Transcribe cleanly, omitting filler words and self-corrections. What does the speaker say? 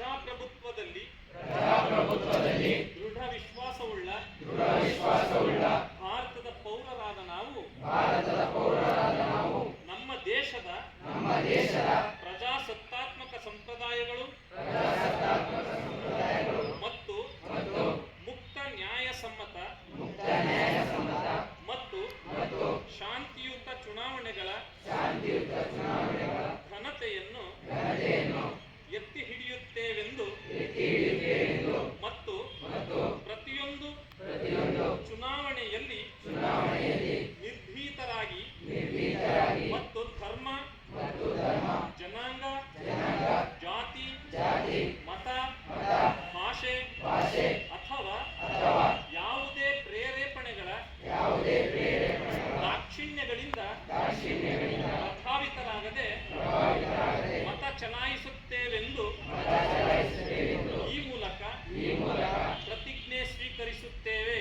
ಪ್ರಜಾಪ್ರಭುತ್ವದಲ್ಲಿ ದೃಢ ವಿಶ್ವಾಸವುಳ್ಳ ಭಾರತದ ಪೌರರಾದ ನಾವು ನಮ್ಮ ದೇಶದ ಪ್ರಜಾಸತ್ತಾತ್ಮಕ ಸಂಪ್ರದಾಯಗಳು ಮತ್ತು ಮುಕ್ತ ನ್ಯಾಯಸಮ್ಮತ ಮತ್ತು ಶಾಂತಿಯುತ ಚುನಾವಣೆಗಳ ಘನತೆಯನ್ನು ಎತ್ತಿ ಹಿಡಿಯುತ್ತೇವೆಂದು ಮತ್ತು ಪ್ರತಿಯೊಂದು ಚುನಾವಣೆಯಲ್ಲಿ ನಿರ್ಭೀತರಾಗಿ ಮತ್ತು ಧರ್ಮ, ಜನಾಂಗ, ಜಾತಿ, ಮತ, ಭಾಷೆ ಅಥವಾ ಯಾವುದೇ ಪ್ರೇರೇಪಣೆಗಳ ದಾಕ್ಷಿಣ್ಯಗಳಿಂದ ಪ್ರಭಾವಿತರಾಗದೆ ಮತ ಚಲಾಯಿಸುತ್ತೇವೆಂದು ಈ ಮೂಲಕ ಪ್ರತಿಜ್ಞೆ ಸ್ವೀಕರಿಸುತ್ತೇವೆ.